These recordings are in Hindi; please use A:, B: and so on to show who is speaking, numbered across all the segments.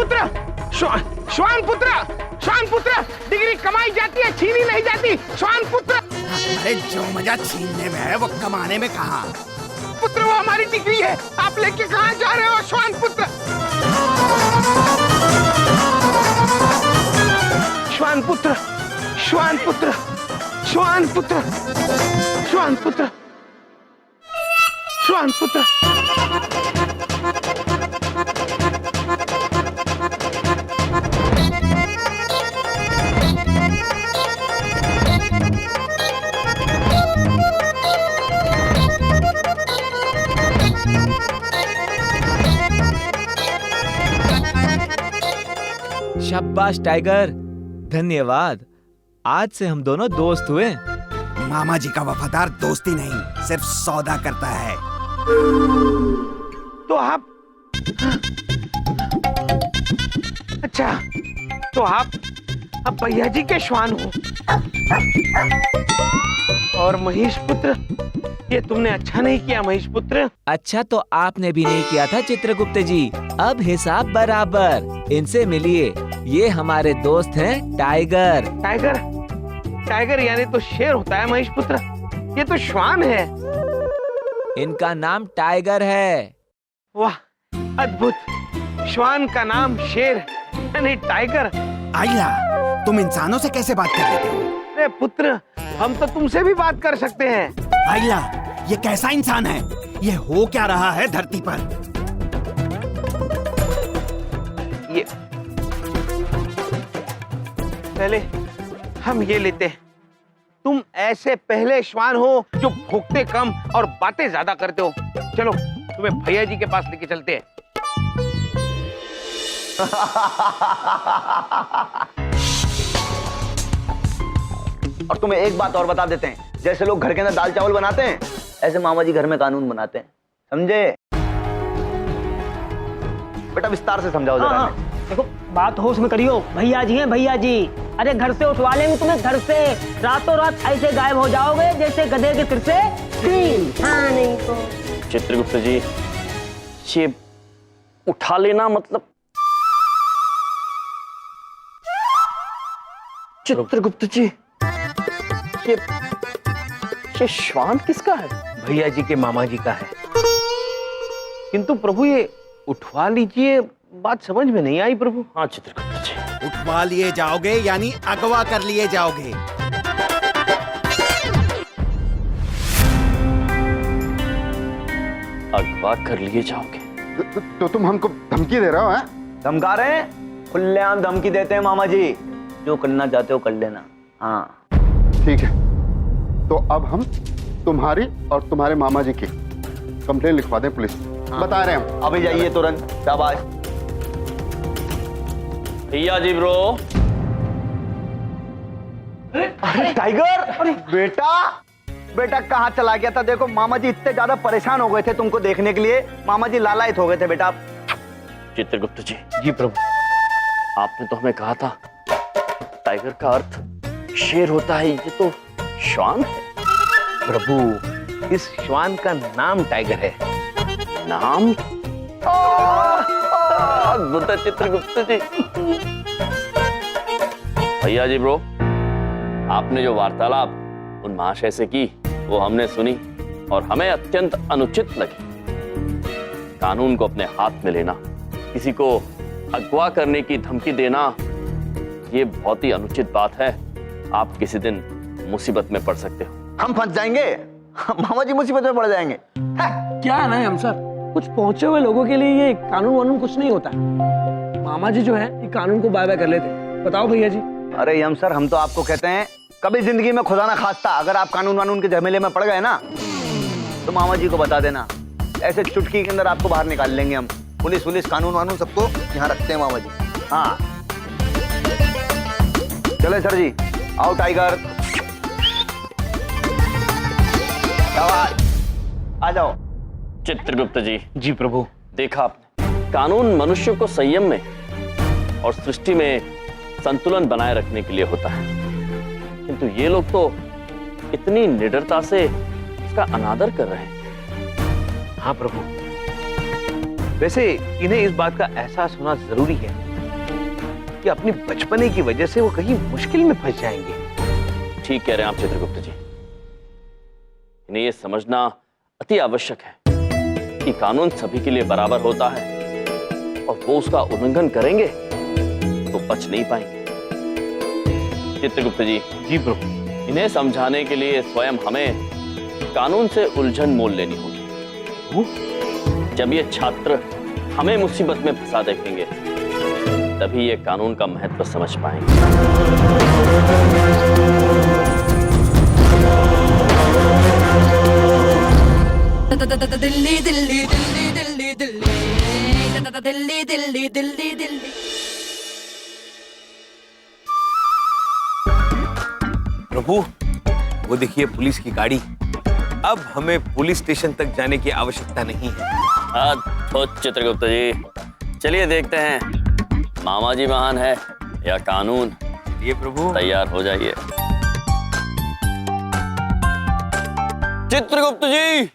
A: पुत्र, श्वान पुत्र, श्वान पुत्र, डिग्री कमाई जाती है, छीनी नहीं जाती। श्वान पुत्र।
B: अरे जो मजा छीनने में है वो कमाने में कहाँ?
A: पुत्र वो हमारी डिग्री है, आप लेके कहाँ जा रहे हो श्वान पुत्र? श्वान पुत्र, श्वान पुत्र, श्वान पुत्र, श्वान पुत्र, श्वान पुत्र।
C: शाबाश टाइगर, धन्यवाद। आज से हम दोनों दोस्त हुए।
B: मामा जी का वफादार दोस्ती नहीं, सिर्फ सौदा करता है।
A: तो आप अच्छा, तो आप अब भैया जी के श्वान हो। और महेश पुत्र, ये तुमने अच्छा नहीं किया महेश पुत्र।
C: अच्छा तो आपने भी नहीं किया था चित्रगुप्त जी। अब हिसाब बराबर। इनसे मिलिए, ये हमारे दोस्त हैं टाइगर।
A: टाइगर? टाइगर यानी तो शेर होता है महेश पुत्र, ये तो श्वान है।
C: इनका नाम टाइगर है।
A: वाह अद्भुत, श्वान का नाम शेर यानी टाइगर।
B: आइला, तुम इंसानों से कैसे बात कर लेते हो?
A: अरे पुत्र, हम तो तुमसे भी बात कर सकते हैं।
B: आइला, ये कैसा इंसान है? ये हो क्या रहा है धरती पर?
A: ये पहले हम ये लेते हैं, तुम ऐसे पहले श्वान हो जो भोगते कम और बातें ज्यादा करते हो। चलो तुम्हें भैया जी के पास लेके चलते हैं।
D: और तुम्हें एक बात और बता देते हैं, जैसे लोग घर के अंदर दाल चावल बनाते हैं, ऐसे मामा जी घर में कानून बनाते हैं, समझे? बेटा विस्तार से समझाओ जरा।
E: हाँ, देखो बात होश में करियो, भैया जी हैं भैया जी। अरे घर से उठवा लेंगे तुम्हें, घर से रातों रात ऐसे गायब हो जाओगे जैसे गधे के सिर से तीन। हाँ नहीं तो
F: चित्रगुप्त जी, ये उठा लेना मतलब? चित्रगुप्त जी, ये श्वान किसका है?
A: भैया जी के मामा जी का है। किंतु प्रभु ये उठवा लीजिए, बात समझ में नहीं आई प्रभु।
F: हाँ चित्रगुप्त जी।
B: उठवा लिए जाओगे यानी अगवा कर लिए जाओगे।
F: अगवा कर लिए जाओगे?
G: तो तुम हमको धमकी दे रहे हो? हैं?
D: धमका रहे हैं? खुलेआम धमकी देते हैं मामा जी। जो करना चाहते हो कर लेना। हाँ
G: ठीक है, तो अब हम तुम्हारी और तुम्हारे मामा जी की कंप्लेन लिखवा दें पुलिस। हाँ। बता रहे हैं हम।
D: अभी जाइए तुरंत। शाबाश।
F: भैया जी ब्रो।
D: अरे टाइगर, अरे बेटा, बेटा कहाँ चला गया था? देखो मामा जी इतने ज्यादा परेशान हो गए थे तुमको देखने के लिए, मामा जी लालायित हो गए थे बेटा।
F: चित्रगुप्त जी।
A: जी प्रभु।
F: आपने तो हमें कहा था टाइगर का अर्थ शेर होता है, ये तो श्वान है।
A: प्रभु इस श्वान का नाम टाइगर है।
F: नाम? अद्भुत है चित्रगुप्त जी। भैया जी ब्रो, आपने जो वार्तालाप उन महाशय से की वो हमने सुनी और हमें अत्यंत अनुचित लगी। कानून को अपने हाथ में लेना, किसी को अगवा करने की धमकी देना, ये बहुत ही अनुचित बात है। आप किसी दिन मुसीबत में पड़ सकते हो।
D: हम फंस जाएंगे, मामा जी मुसीबत में पड़ जाएंगे।
E: क्या है ना हम सर, कुछ पहुंचे हुए लोगों के लिए ये कानून वानून कुछ नहीं होता। मामा जी जो है ये कानून को बाय बाय कर लेते। बताओ भैया जी।
D: अरे यम सर, हम तो आपको कहते हैं कभी जिंदगी में खुदा ना खास्ता अगर आप कानून वानून के झमेले में पड़ गए ना, तो मामा जी को बता देना, ऐसे चुटकी के अंदर आपको बाहर निकाल लेंगे हम। पुलिस वुलिस कानून वानून सबको यहाँ रखते हैं मामा जी। हाँ चले सर जी, आओ टाइगर, आ जाओ।
F: चित्रगुप्त जी।
A: जी प्रभु।
F: देखा आपने, कानून मनुष्य को संयम में और सृष्टि में संतुलन बनाए रखने के लिए होता है, किंतु ये लोग तो इतनी निडरता से इसका अनादर कर रहे हैं।
A: हाँ प्रभु, वैसे इन्हें इस बात का एहसास होना जरूरी है कि अपनी बचपने की वजह से वो कहीं मुश्किल में फंस जाएंगे।
F: ठीक कह रहे हैं आप चित्रगुप्त जी। इन्हें ये समझना अति आवश्यक है कि कानून सभी के लिए बराबर होता है और वो उसका उल्लंघन करेंगे तो बच नहीं पाएंगे। चित्रगुप्त जी।
A: जी प्रभु।
F: इन्हें समझाने के लिए स्वयं हमें कानून से उलझन मोल लेनी होगी। जब ये छात्र हमें मुसीबत में फंसा देखेंगे तभी ये कानून का महत्व समझ पाएंगे।
H: दिल्ली दिल्ली दिल्ली दिल्ली दिल्ली दिल्ली दिल्ली दिल्ली।
A: प्रभु वो देखिए पुलिस की गाड़ी। अब हमें पुलिस स्टेशन तक जाने की आवश्यकता नहीं है।
F: तो चित्रगुप्त जी चलिए देखते हैं मामा जी महान है या कानून।
A: ये प्रभु
F: तैयार हो जाइए। चित्रगुप्त जी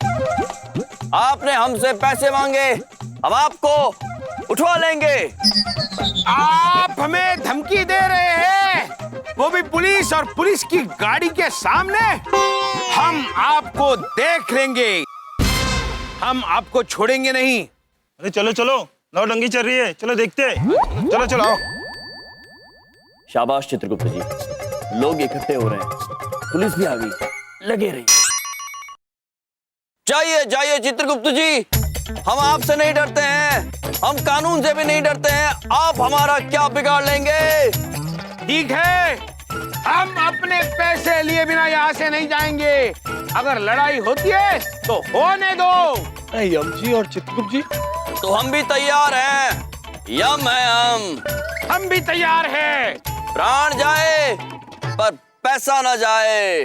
F: आपने हमसे पैसे मांगे, हम आपको उठवा लेंगे।
A: आप हमें धमकी दे रहे हैं, वो भी पुलिस और पुलिस की गाड़ी के सामने। हम आपको देख लेंगे, हम आपको छोड़ेंगे नहीं।
I: अरे चलो चलो, नौटंकी चल रही है, चलो देखते हैं। चलो चलो आओ।
F: शाबाश चित्रगुप्त जी, लोग इकट्ठे हो रहे हैं, पुलिस भी आ गई, लगे रहिए। जाइए जाइए चित्रगुप्त जी, हम आपसे नहीं डरते हैं, हम कानून से भी नहीं डरते हैं। आप हमारा क्या बिगाड़ लेंगे?
A: ठीक है, हम अपने पैसे लिए बिना यहाँ से नहीं जाएंगे। अगर लड़ाई होती है तो होने दो।
I: यम जी और चित्रगुप्त जी
F: तो हम भी तैयार हैं। यम है
A: हम भी तैयार हैं।
F: प्राण जाए पर पैसा ना जाए।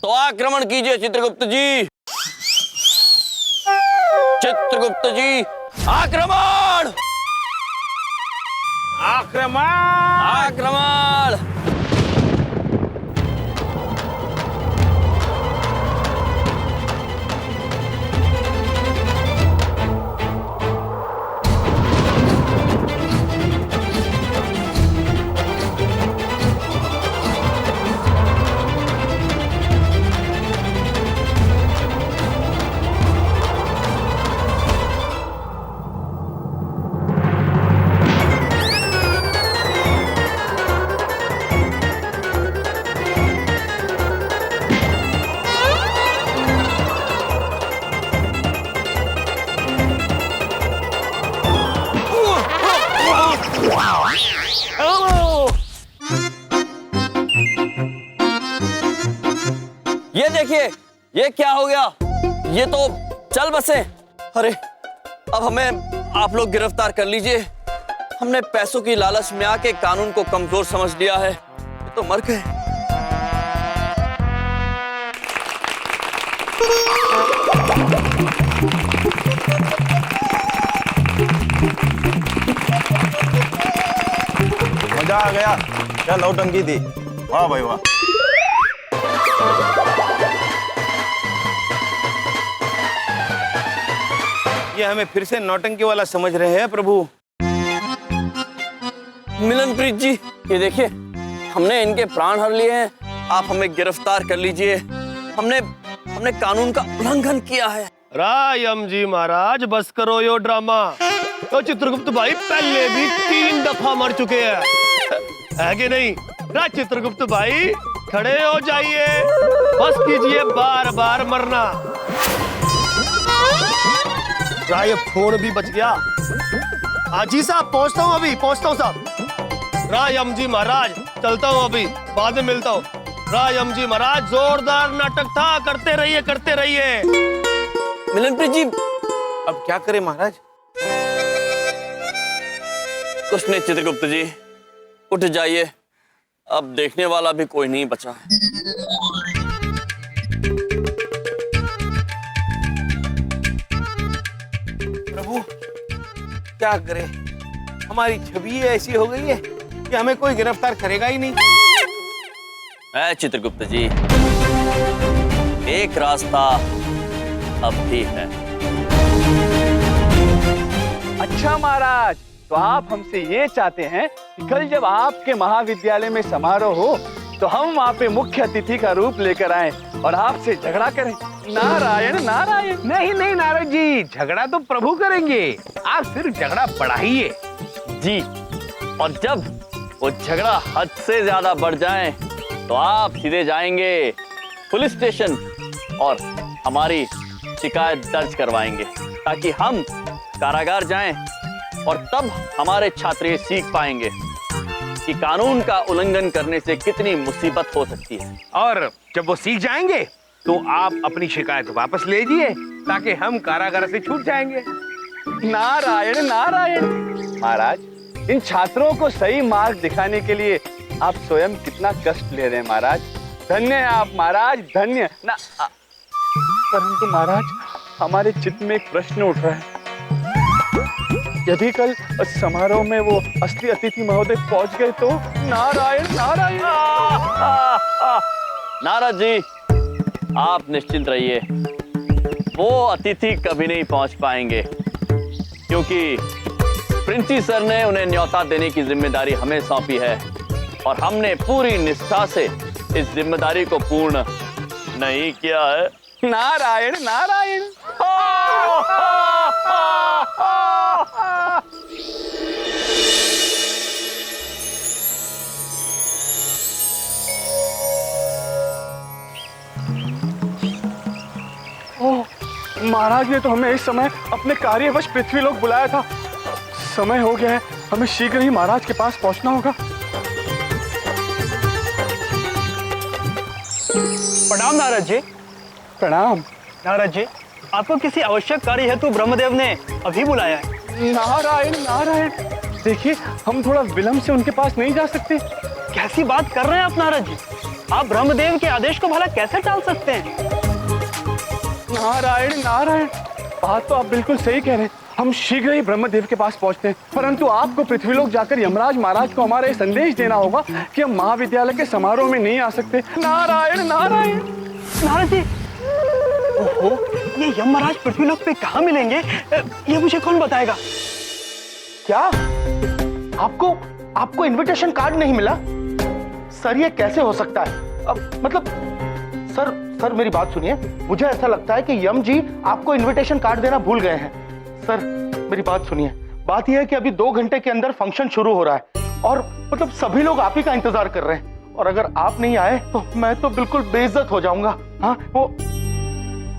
F: तो आक्रमण कीजिए चित्रगुप्त जी। चित्रगुप्त जी आक्रमण
A: आक्रमण
F: आक्रमण। ये देखिए, ये क्या हो गया? ये तो चल बसे। अरे अब हमें आप लोग गिरफ्तार कर लीजिए। हमने पैसों की लालच में आके कानून को कमजोर समझ लिया है। ये तो मर गए।
I: मजा आ गया, क्या नौटंकी थी। वाह भाई वाह।
A: ये हमें फिर से नौटंकी वाला समझ रहे हैं प्रभु।
F: मिलनप्रीत जी, ये देखिए, हमने इनके प्राण हर लिए हैं। आप हमें गिरफ्तार कर लीजिए। हमने कानून का उल्लंघन किया है।
J: रायम जी महाराज बस करो यो ड्रामा। तो चित्रगुप्त भाई पहले भी 3 दफा मर चुके हैं, है कि नहीं? ना चित्रगुप्त भाई खड़े हो जाइए, बस कीजिए बार बार मरना। राय फोन भी बच गया। हाजी साहब पहुंचता हूँ, अभी पहुंचता हूँ साहब। रायम जी महाराज चलता हूँ, अभी बाद में मिलता हूँ। रायम जी महाराज जोरदार नाटक था, करते रहिए करते रहिए।
F: मिलनप्रीत जी
A: अब क्या करें महाराज?
F: कुछ नहीं चित्रगुप्त जी, उठ जाइए। अब देखने वाला भी कोई नहीं बचा है।
A: प्रभु क्या करें, हमारी छवि ऐसी हो गई है कि हमें कोई गिरफ्तार करेगा ही नहीं।
F: चित्रगुप्त जी, एक रास्ता अब भी है।
K: अच्छा महाराज, तो आप हमसे ये चाहते हैं कि कल जब आपके महाविद्यालय में समारोह हो तो हम वहाँ पे मुख्य अतिथि का रूप लेकर आएं और आपसे झगड़ा करें। नारायण नारायण।
A: नहीं नहीं नारद जी, झगड़ा तो प्रभु करेंगे, आप सिर्फ झगड़ा बढ़ाइए।
F: जी, और जब वो झगड़ा हद से ज्यादा बढ़ जाए तो आप सीधे जाएंगे पुलिस स्टेशन और हमारी शिकायत दर्ज करवाएंगे, ताकि हम कारागार जाएं और तब हमारे छात्र ये सीख पाएंगे कि कानून का उल्लंघन करने से कितनी मुसीबत हो सकती है।
A: और जब वो सीख जाएंगे तो आप अपनी शिकायत वापस ले लीजिए, ताकि हम कारागार से छूट जाएंगे।
K: नारायण नारायण। महाराज, इन छात्रों को सही मार्ग दिखाने के लिए आप स्वयं कितना कष्ट ले रहे हैं महाराज। धन्य है आप महाराज, धन्य ना। परंतु महाराज, हमारे चित्त में एक प्रश्न उठ रहा है। यदि कल समारोह में वो असली अतिथि महोदय पहुंच गए तो? नारायण नारायण।
F: नारद जी, आप निश्चिंत रहिए, वो अतिथि कभी नहीं पहुंच पाएंगे, क्योंकि प्रिंसी सर ने उन्हें न्योता देने की जिम्मेदारी हमें सौंपी है और हमने पूरी निष्ठा से इस जिम्मेदारी को पूर्ण नहीं किया है।
K: नारायण नारायण। महाराज ने तो हमें इस समय अपने कार्यवश पृथ्वीलोक बुलाया था। समय हो गया है, हमें शीघ्र ही महाराज के पास पहुंचना होगा।
E: प्रणाम नारद जी।
K: प्रणाम।
E: नारद जी, आपको किसी आवश्यक कार्य हेतु ब्रह्मदेव ने अभी बुलाया है।
K: नारायण नारायण। देखिए, हम थोड़ा विलंब से उनके पास नहीं जा सकते।
E: कैसी बात कर रहे हैं आप नारद जी? आप ब्रह्मदेव के आदेश को भला कैसे टाल सकते हैं?
K: नारायण नारायण। बात तो आप बिल्कुल सही कह रहे हैं। हम शीघ्र ही ब्रह्मदेव के पास पहुंचते हैं, परंतु आपको पृथ्वीलोक जाकर यमराज महाराज को हमारा ये संदेश देना होगा कि हम महाविद्यालय के समारोह में नहीं आ सकते। नारायण नारायण।
E: नारद जी, ओहो, ये यमराज पृथ्वीलोक पे कहाँ मिलेंगे? ये मुझे कौन बताएगा?
K: क्या आपको इनविटेशन कार्ड नहीं मिला? सर, ये कैसे हो सकता है? अब मतलब सर मेरी बात सुनिए। मुझे ऐसा लगता है कि यम जी आपको इनविटेशन कार्ड देना भूल गए हैं। सर मेरी बात सुनिए। बात यह है कि अभी 2 घंटे के अंदर फंक्शन शुरू हो रहा है और मतलब सभी लोग आप ही का इंतजार कर रहे हैं, और अगर आप नहीं आए तो मैं तो बिल्कुल बेइज्जत हो जाऊंगा। हाँ, वो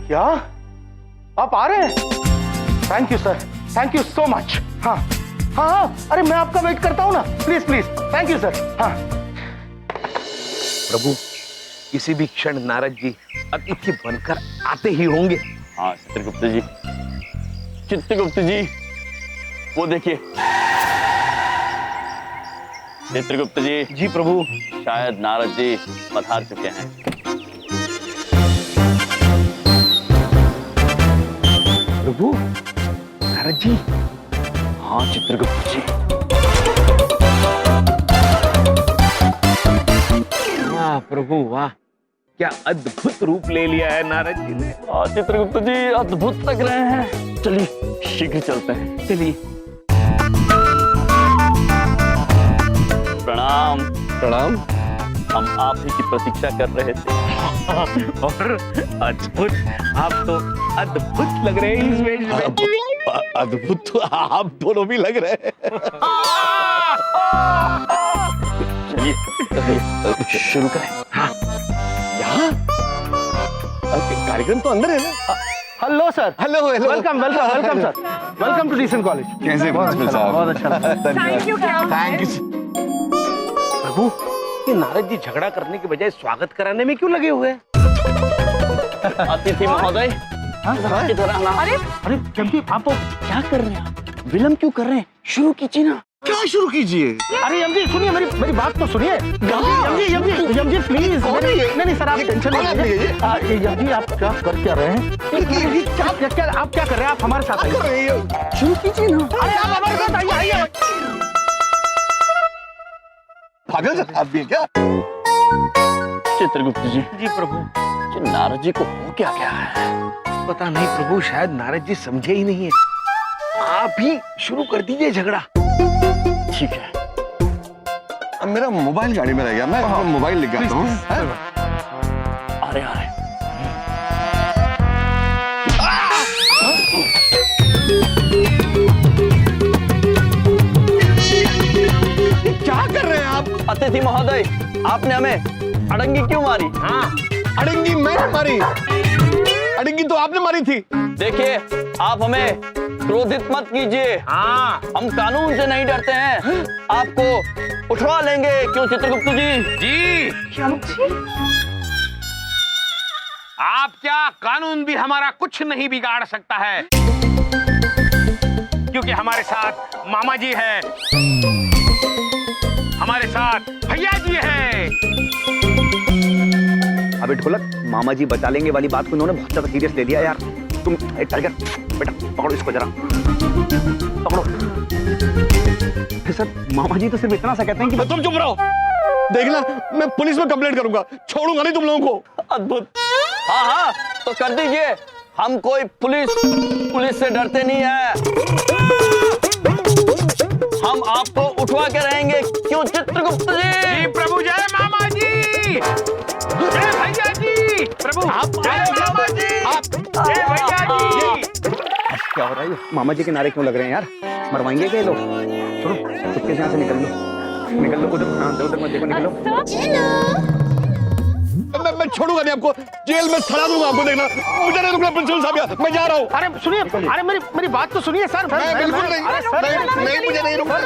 K: क्या आप आ रहे हैं? Thank you sir, thank you so much. हाँ हाँ हाँ, अरे मैं आपका वेट करता हूँ ना, please please. Thank you sir. हाँ
A: प्रभु, किसी भी क्षण नारद जी अतिथि बनकर आते ही होंगे।
F: हाँ चित्रगुप्त जी, चित्रगुप्त जी, वो देखिए। चित्रगुप्त जी।
A: जी प्रभु।
F: शायद नारद जी पधार चुके हैं।
A: प्रभु, नारद जी।
F: हाँ चित्रगुप्त जी।
A: वाह प्रभु वाह, क्या अद्भुत रूप ले लिया है नारद जी ने।
F: चित्रगुप्त जी अद्भुत लग रहे हैं। चलिए शीघ्र चलते हैं।
A: चलिए।
F: प्रणाम।
A: प्रणाम।
F: हम आप ही की प्रतीक्षा कर रहे थे।
A: और अद्भुत, आप तो अद्भुत लग रहे हैं इस वेश में।
J: अद्भुत तो आप दोनों भी लग रहे हैं।
F: चलिए शुरू करें।
A: हाँ।
J: यहाँ कार्यक्रम तो अंदर है ना?
K: Hello sir.
J: Hello hello.
K: Welcome welcome welcome sir. Welcome to decent college.
G: कैसे प्रिंसिपल साहब?
K: बहुत अच्छा।
H: Thank you.
G: Thank you.
A: प्रभु, ये नारद जी झगड़ा करने के बजाय स्वागत कराने में क्यों लगे हुए हैं?
F: अतिथि महोदय,
E: अरे जम्पी, आप क्या कर रहे हैं? विलंब क्यों कर रहे हैं? शुरू कीजिए ना।
J: क्या शुरू कीजिए?
K: अरे यम जी सुनिए, मेरी बात तो सुनिए। यम जी प्लीज। नहीं सर, आप टेंशन नहीं लीजिए। यम जी, आप क्या कर क्या रहे हैं? आप क्या कर रहे हैं? आप हमारे साथ आइए।
E: शुरू कीजिए ना।
K: अरे आप हमारे साथ आइए।
J: पागल आप भी क्या?
F: चित्रगुप्त जी।
A: जी प्रभु।
F: नारद जी को हो क्या गया है?
K: पता नहीं प्रभु, शायद नारद जी समझे ही नहीं है। आप ही शुरू कर दीजिए झगड़ा।
F: ठीक है।
G: अब मेरा मोबाइल गाड़ी में रह गया, मैं मोबाइल लेके आता हूँ।
F: आ रहे।
J: क्या कर रहे हैं आप?
F: अतिथि महोदय, आपने हमें अड़ंगी क्यों मारी?
J: हाँ, अड़ंगी मैंने मारी? अड़ंगी तो आपने मारी थी।
F: देखिए, आप हमें क्रोधित मत कीजिए।
A: हाँ,
F: हम कानून से नहीं डरते हैं। आपको उठवा लेंगे, क्यों चित्रगुप्त जी?
A: जी आप क्या, कानून भी हमारा कुछ नहीं बिगाड़ सकता है, क्योंकि हमारे साथ मामा जी है, हमारे साथ भैया जी है।
D: अबे ढोलक, मामा जी बचा लेंगे वाली बात को इन्होंने बहुत ज्यादा सीरियस ले लिया यार। तुम टाइगर बेटा पकड़ो इसको जरा, पकड़ो। सर मामा जी तो सिर्फ इतना सा कहते हैं कि
J: तुम चुप रहो। देखना, मैं पुलिस में कंप्लेंट करूंगा, छोड़ूंगा नहीं तुम लोगों को।
F: अद्भुत। हाँ, तो कर दीजिए। हम कोई पुलिस से डरते नहीं है। हम आपको उठवा के रहेंगे, क्यों चित्रगुप्त जी?
A: जी प्रभु, जय मामा जी, जय भैया जी। प्रभु, जय मामा जी, जय भैया जी।
D: क्या हो रहा है? मामा जी के नारे क्यों लग रहे हैं यार? मरवाएंगे क्या ये लोग? छोड़ो, चुपके से यहाँ से निकल लो, उधर मत देखो, निकलो।
J: मैं छोड़ूंगा नहीं आपको, जेल में सड़ा दूंगा आपको। देखना, मुझे नहीं रुकना प्रिंसिपल साहब, मैं जा रहा हूँ।
K: अरे सुनिए, अरे मेरी बात तो सुनिए सर।
J: मैं बिल्कुल नहीं, मुझे नहीं रुकना।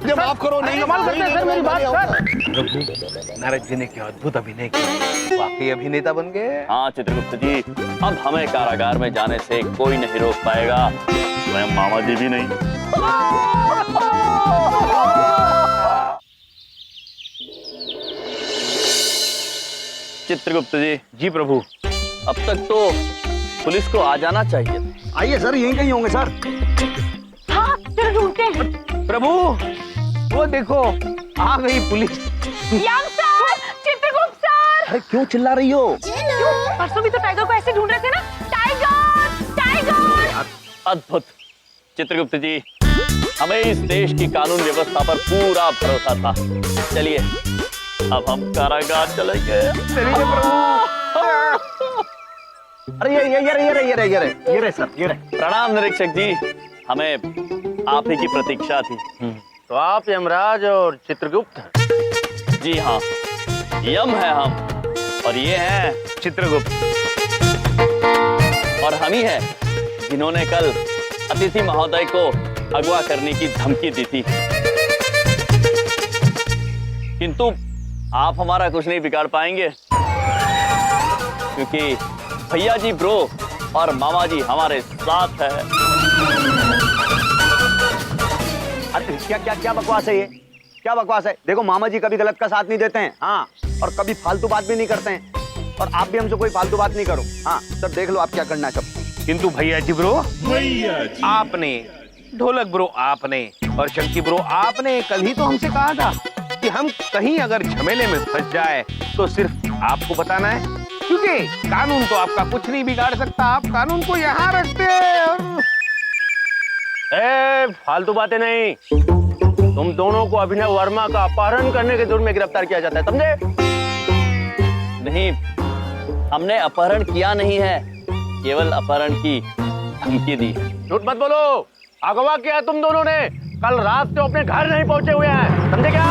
J: जब माफ करो, नहीं
K: कमाल करते हैं सर, मेरी बात सर।
I: नारद जी ने क्या अद्भुत अभिनय किया, वाकई अभिनेता बन गए।
F: हाँ चित्रगुप्त जी, अब हमें कारागार में जाने से कोई नहीं रोक पाएगा, स्वयं मामा जी भी नहीं। चित्रगुप्त जी।
I: जी प्रभु।
F: अब तक तो पुलिस को आ जाना चाहिए।
D: आइए सर, यहीं कहीं होंगे सर।
H: हाँ, चलो ढूंढते हैं।
I: प्रभु वो देखो, आ गई पुलिस।
H: यम सर, चित्रगुप्त सर।
D: अरे क्यों चिल्ला रही हो?
H: परसों भी तो टाइगर को ऐसे ढूंढ रहे थे ना। Tiger, tiger.
F: अद्भुत। चित्रगुप्त जी, हमें इस देश की कानून व्यवस्था पर पूरा भरोसा था। चलिए, अब हम कारागार चलेंगे।
I: चलिए प्रभु।
D: अरे ये रहे सर, ये रहे।
F: प्रणाम निरीक्षक जी, हमें आप ही की प्रतीक्षा थी।
K: तो आप यमराज और चित्रगुप्त?
F: जी हाँ, यम है हम, और ये हैं चित्रगुप्त। और हम ही हैं जिन्होंने कल अतिथि महोदय को अगवा करने की धमकी दी थी, किंतु आप हमारा कुछ नहीं बिगाड़ पाएंगे, क्योंकि भैया जी ब्रो और मामा जी हमारे साथ है।
D: अरे क्या बकवास है ये? क्या बकवास है? देखो, मामा जी कभी गलत का साथ नहीं देते हैं, हाँ, और कभी फालतू बात भी नहीं करते हैं, और आप भी हमसे कोई फालतू बात नहीं करो। हाँ सब देख लो आप क्या करना है सब।
I: किंतु भैया जी ब्रो, आपने, ढोलक ब्रो आपने, और शंकी ब्रो आपने कल ही तो हमसे कहा था कि हम कहीं अगर झमेले में फंस जाए तो सिर्फ आपको बताना है, क्योंकि कानून तो आपका कुछ नहीं बिगाड़ सकता। आप कानून को यहाँ रखते हैं और...
K: फालतू बातें नहीं। तुम दोनों को अभिनव वर्मा का अपहरण करने के जुर्म में गिरफ्तार किया जाता है, समझे?
F: नहीं, हमने अपहरण किया नहीं है, केवल अपहरण की धमकी दी।
K: झूठ मत बोलो, अगवा किया तुम दोनों ने। कल रात से अपने घर नहीं पहुंचे हुए हैं, समझे क्या?